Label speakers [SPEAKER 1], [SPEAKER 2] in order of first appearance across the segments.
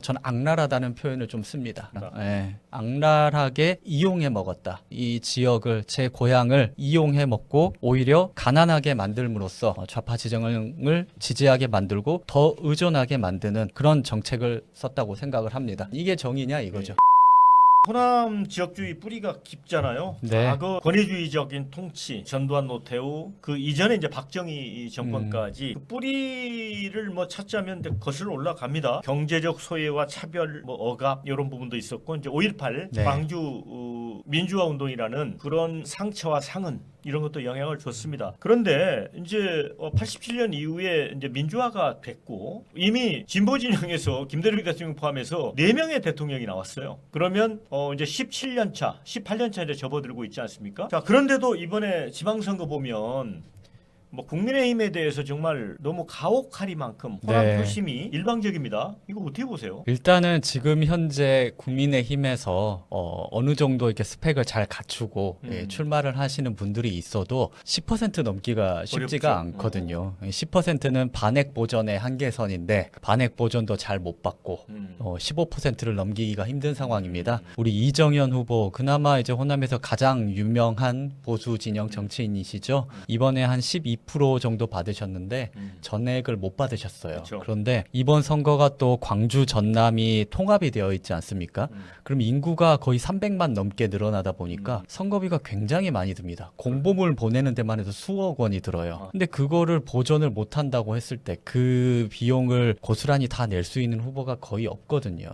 [SPEAKER 1] 전 악랄하다는 표현을 좀 씁니다.
[SPEAKER 2] 아.
[SPEAKER 1] 예, 악랄하게 이용해 먹었다. 이 지역을, 제 고향을 이용해 먹고 오히려 가난하게 만들므로써 좌파 지정을 지지하게 만들고 더 의존하게 만드는 그런 정책을 썼다고 생각을 합니다. 이게 정의냐 이거죠.
[SPEAKER 2] 호남 지역주의 뿌리가 깊잖아요.
[SPEAKER 1] 네.
[SPEAKER 2] 과거 권위주의적인 통치, 전두환, 노태우, 그 이전에 이제 박정희 정권까지 그 뿌리를 뭐 찾자면 이제 거슬러 올라갑니다. 경제적 소외와 차별, 뭐 억압 이런 부분도 있었고 이제 5.18
[SPEAKER 1] 네.
[SPEAKER 2] 광주 민주화 운동이라는 그런 상처와 상흔 이런 것도 영향을 줬습니다. 그런데 이제 87년 이후에 이제 민주화가 됐고 이미 진보 진영에서 김대중 대통령 포함해서 4명의 대통령이 나왔어요. 그러면 이제 17년 차, 18년 차 이제 접어들고 있지 않습니까? 자, 그런데도 이번에 지방선거 보면 뭐 국민의힘에 대해서 정말 너무 가혹하리만큼 호남
[SPEAKER 1] 네.
[SPEAKER 2] 표심이 일방적입니다. 이거 어떻게 보세요?
[SPEAKER 1] 일단은 지금 현재 국민의힘에서 어느 정도 이렇게 스펙을 잘 갖추고 예, 출마를 하시는 분들이 있어도 10% 넘기가 쉽지가
[SPEAKER 2] 어렵죠.
[SPEAKER 1] 않거든요. 10%는 반액 보전의 한계선인데 반액 보전도 잘 못 받고 15%를 넘기기가 힘든 상황입니다. 우리 이정현 후보 그나마 이제 호남에서 가장 유명한 보수 진영 정치인이시죠. 이번에 한 12% 정도 받으셨는데 전액을 못 받으셨어요.
[SPEAKER 2] 그렇죠.
[SPEAKER 1] 그런데 이번 선거가 또 광주 전남이 통합이 되어 있지 않습니까? 그럼 인구가 거의 300만 넘게 늘어나다 보니까 선거비가 굉장히 많이 듭니다. 공보물 보내는 데만 해도 수억 원이 들어요. 근데 그거를 보전을 못 한다고 했을 때 그 비용을 고스란히 다 낼 수 있는 후보가 거의 없거든요.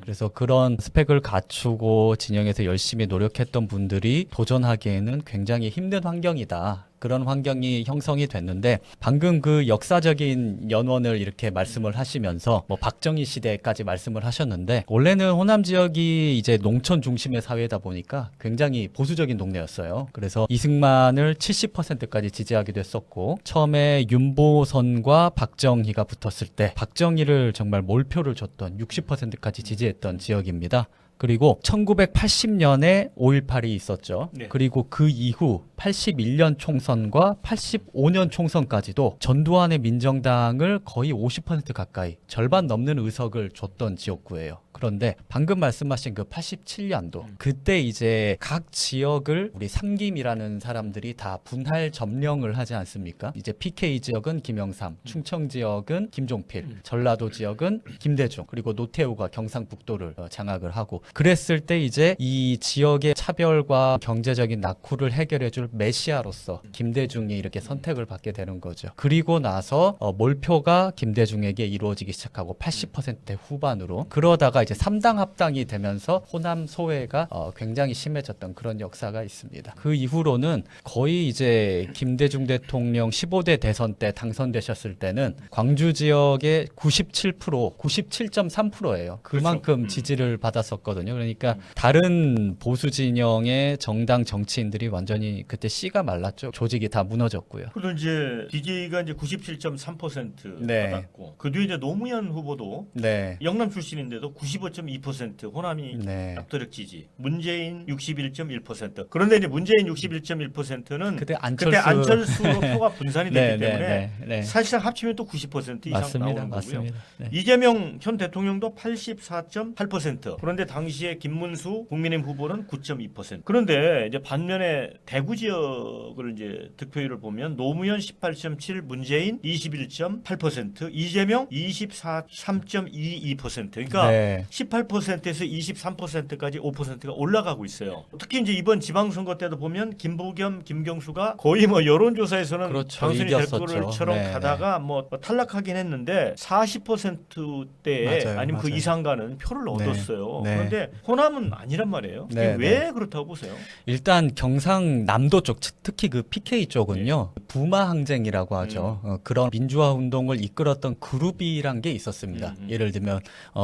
[SPEAKER 1] 그래서 그런 스펙을 갖추고 진영에서 열심히 노력했던 분들이 도전하기에는 굉장히 힘든 환경이다. 그런 환경이 형성이 됐는데 방금 그 역사적인 연원을 이렇게 말씀을 하시면서 뭐 박정희 시대까지 말씀을 하셨는데 원래는 호남 지역이 이제 농촌 중심의 사회다 보니까 굉장히 보수적인 동네였어요. 그래서 이승만을 70%까지 지지하기도 했었고 처음에 윤보선과 박정희가 붙었을 때 박정희를 정말 몰표를 줬던 60%까지 지지했던 지역입니다. 그리고 1980년에 5.18이 있었죠.
[SPEAKER 2] 네.
[SPEAKER 1] 그리고 그 이후 81년 총선과 85년 총선까지도 전두환의 민정당을 거의 50% 가까이 절반 넘는 의석을 줬던 지역구예요. 그런데 방금 말씀하신 그 87년도 그때 이제 각 지역을 우리 상김이라는 사람들이 다 분할 점령을 하지 않습니까? 이제 PK 지역은 김영삼, 충청 지역은 김종필, 전라도 지역은 김대중, 그리고 노태우가 경상북도를 장악을 하고 그랬을 때 이제 이 지역의 차별과 경제적인 낙후를 해결해줄 메시아로서 김대중이 이렇게 선택을 받게 되는 거죠. 그리고 나서 몰표가 김대중에게 이루어지기 시작하고 80% 후반으로 그러다가 이제 3당 합당이 되면서 호남 소외가 굉장히 심해졌던 그런 역사가 있습니다. 그 이후로는 거의 이제 김대중 대통령 15대 대선 때 당선되셨을 때는 광주 지역의 97%, 97.3%예요. 그만큼
[SPEAKER 2] 그렇죠.
[SPEAKER 1] 지지를 받았었거든요. 그러니까 다른 보수 진영의 정당 정치인들이 완전히 그때 씨가 말랐죠. 조직이 다 무너졌고요.
[SPEAKER 2] 그리고 이제 DJ가 이제 97.3%
[SPEAKER 1] 네.
[SPEAKER 2] 받았고 그 뒤에 이제 노무현 후보도
[SPEAKER 1] 네.
[SPEAKER 2] 영남 출신인데도 95.2% 호남이
[SPEAKER 1] 네.
[SPEAKER 2] 압도적 지지. 문재인 61.1%. 그런데 이제 문재인 61.1%는
[SPEAKER 1] 그때
[SPEAKER 2] 그때 안철수로 표가 분산이 됐기 때문에
[SPEAKER 1] 네.
[SPEAKER 2] 사실상 합치면 또 90% 이상
[SPEAKER 1] 맞습니다.
[SPEAKER 2] 나오는 거고요.
[SPEAKER 1] 맞습니다. 네.
[SPEAKER 2] 이재명 현 대통령도 84.8%. 그런데 당시에 김문수 국민의힘 후보는 9.2%. 그런데 이제 반면에 대구 지역을 이제 득표율을 보면 노무현 18.7, 문재인 21.8%, 이재명 23.22%. 그러니까
[SPEAKER 1] 네.
[SPEAKER 2] 18%에서 23%까지 5%가 올라가고 있어요. 특히 이제 이번 지방선거 때도 보면 김부겸, 김경수가 거의 뭐 여론조사에서는
[SPEAKER 1] 그렇죠.
[SPEAKER 2] 당선이 될
[SPEAKER 1] 이겼었죠.
[SPEAKER 2] 거를처럼
[SPEAKER 1] 네,
[SPEAKER 2] 가다가 뭐 탈락하긴 했는데 40%대에
[SPEAKER 1] 맞아요,
[SPEAKER 2] 아니면 그
[SPEAKER 1] 맞아요.
[SPEAKER 2] 이상 가는 표를
[SPEAKER 1] 네,
[SPEAKER 2] 얻었어요.
[SPEAKER 1] 네.
[SPEAKER 2] 그런데 호남은 아니란 말이에요. 이게
[SPEAKER 1] 네,
[SPEAKER 2] 왜 그렇다고 보세요?
[SPEAKER 1] 일단 경상남도 쪽, 특히 그 PK 쪽은요, 부마 항쟁이라고 하죠. 그런 민주화 운동을 이끌었던 그룹이란 게 있었습니다. 예를 들면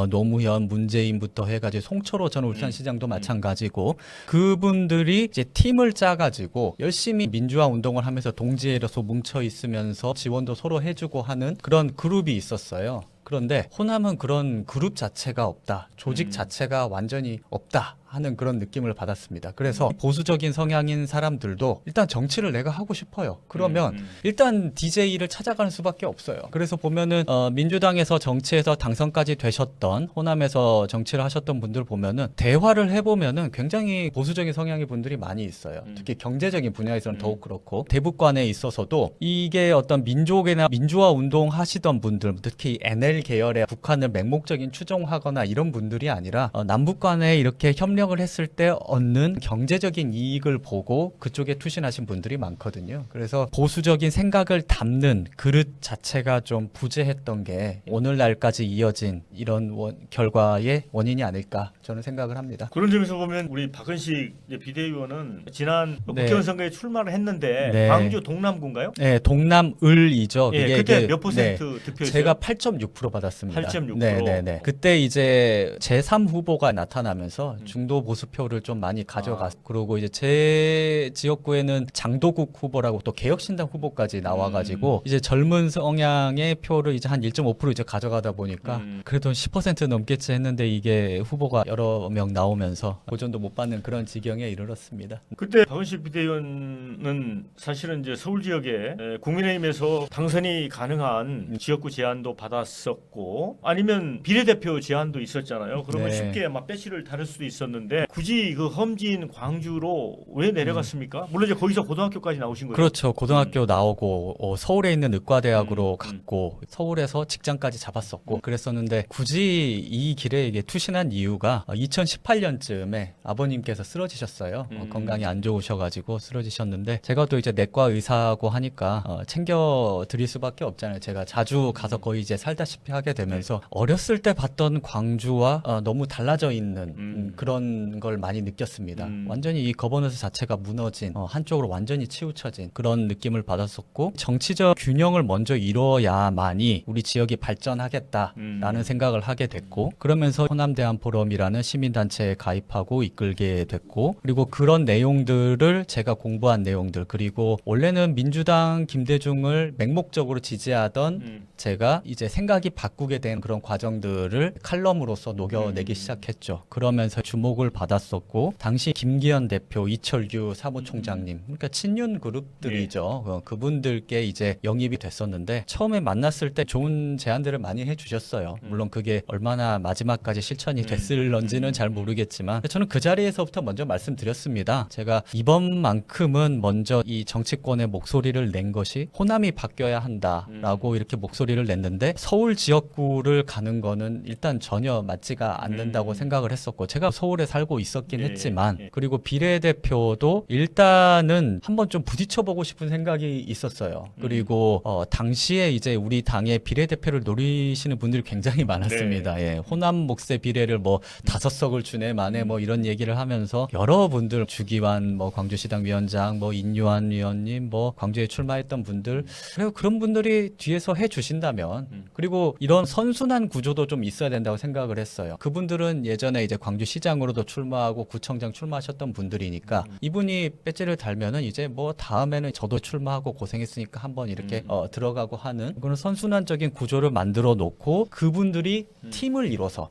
[SPEAKER 1] 노무현, 문재인부터 해가지고 송철호 전 울산시장도 마찬가지고 그분들이 이제 팀을 짜가지고 열심히 민주화 운동을 하면서 동지에서 뭉쳐 있으면서 지원도 서로 해주고 하는 그런 그룹이 있었어요. 그런데 호남은 그런 그룹 자체가 없다. 조직 자체가 완전히 없다. 하는 그런 느낌을 받았습니다. 그래서 보수적인 성향인 사람들도 일단 정치를 내가 하고 싶어요. 그러면 일단 DJ를 찾아가는 수밖에 없어요. 그래서 보면은 민주당에서 정치에서 당선까지 되셨던, 호남에서 정치를 하셨던 분들 보면은 대화를 해보면은 굉장히 보수적인 성향의 분들이 많이 있어요. 특히 경제적인 분야에서는 더욱 그렇고, 대북관에 있어서도 이게 어떤 민족이나 민주화 운동 하시던 분들, 특히 NL 계열의 북한을 맹목적인 추종하거나 이런 분들이 아니라 남북 간에 이렇게 협력을 했을 때 얻는 경제적인 이익을 보고 그쪽에 투신하신 분들이 많거든요. 그래서 보수적인 생각을 담는 그릇 자체가 좀 부재했던 게 오늘날까지 이어진 이런 결과의 원인이 아닐까 저는 생각을 합니다.
[SPEAKER 2] 그런 점에서 보면 우리 박은식 비대위원은 지난
[SPEAKER 1] 네.
[SPEAKER 2] 국회의원 선거에 출마를 했는데
[SPEAKER 1] 네.
[SPEAKER 2] 광주 동남구인가요?
[SPEAKER 1] 네, 동남을이죠.
[SPEAKER 2] 예,
[SPEAKER 1] 그게
[SPEAKER 2] 그때
[SPEAKER 1] 이제,
[SPEAKER 2] 몇 퍼센트
[SPEAKER 1] 네,
[SPEAKER 2] 득표였어요?
[SPEAKER 1] 제가 8.6% 받았습니다.
[SPEAKER 2] 8.6%.
[SPEAKER 1] 네. 그때 이제 제3 후보가 나타나면서 중도 보수표를 좀 많이 가져갔고, 그리고 이제 제 지역구에는 장도국 후보라고 또 개혁신당 후보까지 나와가지고 이제 젊은 성향의 표를 이제 한 1.5% 이제 가져가다 보니까 그래도 10% 넘겠지 했는데 이게 후보가 여러 명 나오면서 보전도 못 받는 그런 지경에 이르렀습니다.
[SPEAKER 2] 그때 박은식 비대위원은 사실은 이제 서울 지역에 국민의힘에서 당선이 가능한 지역구 제안도 받았었고, 아니면 비례대표 제안도 있었잖아요. 그러면
[SPEAKER 1] 네.
[SPEAKER 2] 쉽게 막 배치를 다를 수도 있었는데 굳이 그 험지인 광주로 왜 내려갔습니까? 물론 이제 거기서 고등학교까지 나오신 거예요.
[SPEAKER 1] 그렇죠. 고등학교 나오고 서울에 있는 의과대학으로 갔고 서울에서 직장까지 잡았었고 그랬었는데, 굳이 이 길에 이게 투신한 이유가 2018년쯤에 아버님께서 쓰러지셨어요. 건강이 안 좋으셔가지고 쓰러지셨는데, 제가 또 이제 내과 의사고 하니까 챙겨 드릴 수밖에 없잖아요. 제가 자주 가서 거의 이제 살다시피 하게 되면서 어렸을 때 봤던 광주와 너무 달라져 있는 그런 걸 많이 느꼈습니다. 완전히 이 거버넌스 자체가 무너진, 한쪽으로 완전히 치우쳐진 그런 느낌을 받았었고, 정치적 균형을 먼저 이뤄야만이 우리 지역이 발전하겠다라는 생각을 하게 됐고, 그러면서 호남대안포럼이라는 시민단체에 가입하고 이끌게 됐고, 그리고 그런 내용들을 제가 공부한 내용들, 그리고 원래는 민주당 김대중을 맹목적으로 지지하던 제가 이제 생각이 바꾸게 된 그런 과정들을 칼럼으로서 녹여내기 시작했죠. 그러면서 주목을 받았었고, 당시 김기현 대표, 이철규 사무총장님, 그러니까 친윤 그룹들이죠. 그분들께 이제 영입이 됐었는데, 처음에 만났을 때 좋은 제안들을 많이 해주셨어요. 물론 그게 얼마나 마지막까지 실천이 됐을런지는 잘 모르겠지만, 저는 그 자리에서부터 먼저 말씀드렸습니다. 제가 이번만큼은 먼저 이 정치권의 목소리를 낸 것이 호남이 바뀌어야 한다라고 이렇게 목소리를 냈는데, 서울 지역구를 가는 거는 일단 전혀 맞지가 않는다고 생각을 했었고, 제가 서울에 살고 있었긴 했지만, 그리고 비례대표도 일단은 한번 좀 부딪혀보고 싶은 생각이 있었어요. 그리고 당시에 이제 우리 당의 비례대표를 노리시는 분들이 굉장히 많았습니다. 예, 호남 몫의 비례를 뭐 5석을 주네 마네 뭐 이런 얘기를 하면서 여러분들, 주기환 뭐 광주시당 위원장, 뭐 인유한 위원님, 뭐 광주에 출마했던 분들, 그리고 그런 분들이 뒤에서 해주신다면, 그리고 이런 선순환 구조도 좀 있어야 된다고 생각을 했어요. 그분들은 예전에 이제 광주시장으로도 출마하고 구청장 출마하셨던 분들이니까, 이분이 배지를 달면은 이제 뭐 다음에는 저도 출마하고 고생했으니까 한번 이렇게 들어가고 하는 그런 선순환적인 구조를 만들어 놓고, 그분들이 팀을 이뤄서,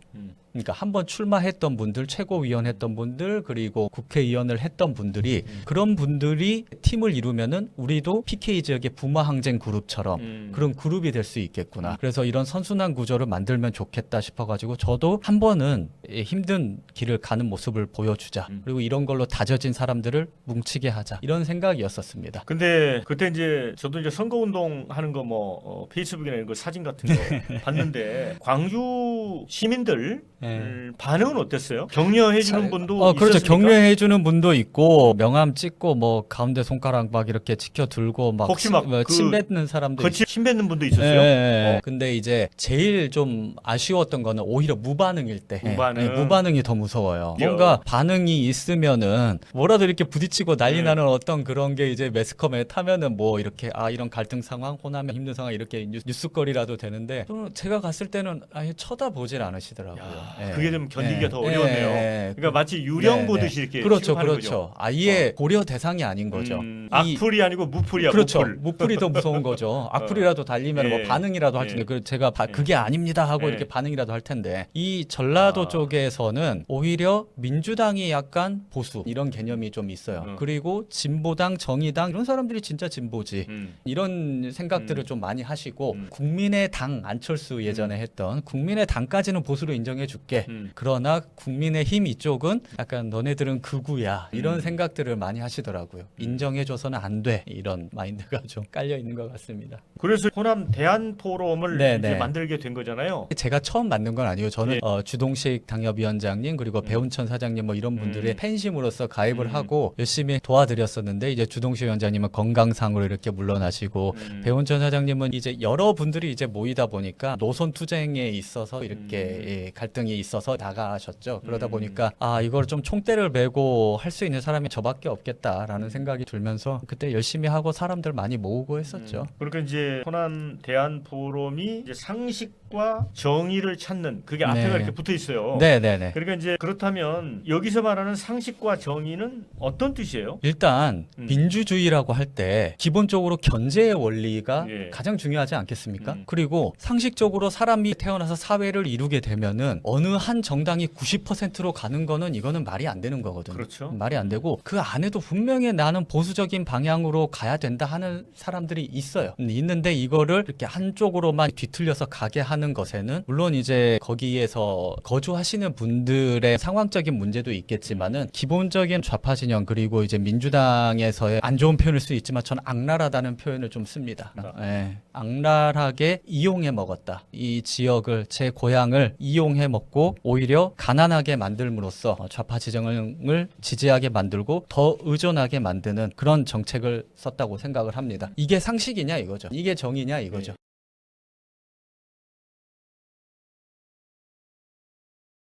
[SPEAKER 1] 그러니까 한번 출마했던 분들, 최고위원 했던 분들, 그리고 국회의원을 했던 분들이, 그런 분들이 팀을 이루면은 우리도 PK 지역의 부마항쟁 그룹처럼 그런 그룹이 될 수 있겠구나. 그래서 이런 선순환 구조를 만들면 좋겠다 싶어가지고, 저도 한 번은 힘든 길을 가는 모습을 보여주자. 그리고 이런 걸로 다져진 사람들을 뭉치게 하자. 이런 생각이었었습니다.
[SPEAKER 2] 근데 그때 이제 저도 이제 선거운동 하는 거 뭐 페이스북이나 이런 거 사진 같은 거 봤는데, 광주 시민들 반응은 어땠어요? 격려해주는 분도
[SPEAKER 1] 그렇죠.
[SPEAKER 2] 있었습니까?
[SPEAKER 1] 격려해주는 분도 있고, 명함 찍고 뭐 가운데 손가락 막 이렇게 지켜 들고 막
[SPEAKER 2] 혹시 막
[SPEAKER 1] 침 뱉는 사람도
[SPEAKER 2] 거치 침 뱉는 분도 있었어요?
[SPEAKER 1] 예. 근데 이제 제일 좀 아쉬웠던 거는 오히려 무반응일 때. 무반응이 더 무서워요. 뭔가 반응이 있으면은 뭐라도 이렇게 부딪히고 난리 나는 어떤 그런 게 이제 매스컴에 타면은 뭐 이렇게 이런 갈등 상황, 호남의 힘든 상황 이렇게 뉴스거리라도 되는데, 제가 갔을 때는 아예 쳐다보지 보질 않으시더라고요.
[SPEAKER 2] 야,
[SPEAKER 1] 예.
[SPEAKER 2] 그게 좀 견디기가
[SPEAKER 1] 예.
[SPEAKER 2] 더 어려웠네요.
[SPEAKER 1] 예.
[SPEAKER 2] 그러니까 마치 유령
[SPEAKER 1] 네,
[SPEAKER 2] 보듯이
[SPEAKER 1] 네.
[SPEAKER 2] 이렇게
[SPEAKER 1] 그렇죠,
[SPEAKER 2] 취급하는
[SPEAKER 1] 그렇죠.
[SPEAKER 2] 거죠.
[SPEAKER 1] 아예 고려 대상이 아닌 거죠.
[SPEAKER 2] 악플이 아니고 무플이야.
[SPEAKER 1] 그렇죠.
[SPEAKER 2] 무플.
[SPEAKER 1] 무플이 더 무서운 거죠. 악플이라도 달리면 뭐
[SPEAKER 2] 예.
[SPEAKER 1] 반응이라도 할
[SPEAKER 2] 예.
[SPEAKER 1] 텐데 제가 그게 아닙니다 하고
[SPEAKER 2] 예.
[SPEAKER 1] 이렇게 반응이라도 할 텐데 이 전라도
[SPEAKER 2] 아.
[SPEAKER 1] 쪽에서는 오히려 민주당이 약간 보수 이런 개념이 좀 있어요. 그리고 진보당, 정의당 이런 사람들이 진짜 진보지. 이런 생각들을 좀 많이 하시고 국민의 당 안철수 예전에 했던 국민의 당까지는 보수로 인정해 줄게. 그러나 국민의 힘 이쪽은 약간 너네들은 극우야 이런 생각들을 많이 하시더라고요. 인정해줘서는 안 돼 이런 마인드가 좀 깔려 있는 것 같습니다.
[SPEAKER 2] 그래서 호남 대안 포럼을
[SPEAKER 1] 네,
[SPEAKER 2] 이제
[SPEAKER 1] 네.
[SPEAKER 2] 만들게 된 거잖아요.
[SPEAKER 1] 제가 처음 만든 건 아니고 저는
[SPEAKER 2] 예.
[SPEAKER 1] 주동식 당협위원장님 그리고 배운천 사장님 뭐 이런 분들의 팬심으로서 가입을
[SPEAKER 2] 음.
[SPEAKER 1] 하고 열심히 도와드렸었는데 이제 주동식 위원장님은 건강상으로 이렇게 물러나시고 배운천 사장님은 이제 여러 분들이 이제 모이다 보니까 노선 투쟁에 있어서 이렇게 예, 갈등이 있어서 나가셨죠. 그러다 보니까 아 이걸 좀 총대를 메고 할 수 있는 사람이 저밖에 없겠다라는 생각이 들면서 그때 열심히 하고 사람들 많이 모으고 했었죠.
[SPEAKER 2] 그러니까 이제 호남 대안 포럼이 이제 상식과 정의를 찾는 그게 앞에가
[SPEAKER 1] 네.
[SPEAKER 2] 이렇게 붙어 있어요.
[SPEAKER 1] 네네네.
[SPEAKER 2] 그러니까 이제 그렇다면 여기서 말하는 상식과 정의는 어떤 뜻이에요?
[SPEAKER 1] 일단 민주주의라고 할 때 기본적으로 견제의 원리가
[SPEAKER 2] 예.
[SPEAKER 1] 가장 중요하지 않겠습니까? 그리고 상식적으로 사람이 태어나서 사회를 이루게 되면은 어느 한 정당이 90%로 가는 거는 이거는 말이 안 되는 거거든요.
[SPEAKER 2] 그렇죠.
[SPEAKER 1] 말이 안 되고 그 안에도 분명히 나는 보수적인 방향으로 가야 된다 하는 사람들이 있어요. 있는데 이거를 이렇게 한쪽으로만 뒤틀려서 가게 하는 것에는 물론 이제 거기에서 거주하시는 분들의 상황적인 문제도 있겠지만은 기본적인 좌파 진영 그리고 이제 민주당에서의 안 좋은 표현일 수 있지만 저는 악랄하다는 표현을 좀 씁니다. 예, 악랄하게 이용해 먹었다. 이 지역을 제 고향을 이용해 먹고 오히려 가난하게 만들므로써 좌파 지정을 지지하게 만들고 더 의존하게 만드는 그런 정책을 썼다고 생각을 합니다. 이게 상식이냐 이거죠. 이게 정의냐 이거죠.